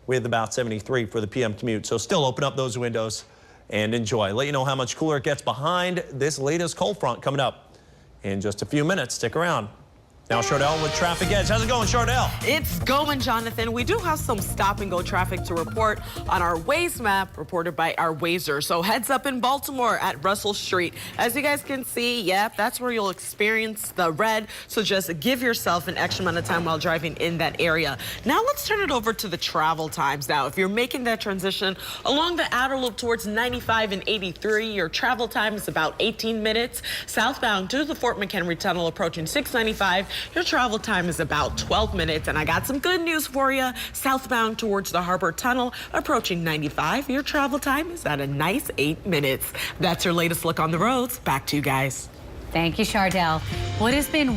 with about 73 for the PM commute. So still open up those windows and enjoy. Let you know how much cooler it gets behind this latest cold front coming up in just a few minutes. Stick around. Now Chardelle with Traffic Edge. How's it going, Chardelle? It's going, Jonathan. We do have some stop-and-go traffic to report on our Waze map, reported by our Wazer. So heads up in Baltimore at Russell Street. As you guys can see, yep, that's where you'll experience the red. So just give yourself an extra amount of time while driving in that area. Now let's turn it over to the travel times. Now, if you're making that transition along the outer loop towards 95 and 83, your travel time is about 18 minutes. Southbound to the Fort McHenry Tunnel approaching 695. Your travel time is about 12 minutes, and I got some good news for you. Southbound towards the Harbor Tunnel, approaching 95, your travel time is at a nice 8 minutes. That's your latest look on the roads. Back to you guys. Thank you, Chardelle. What has been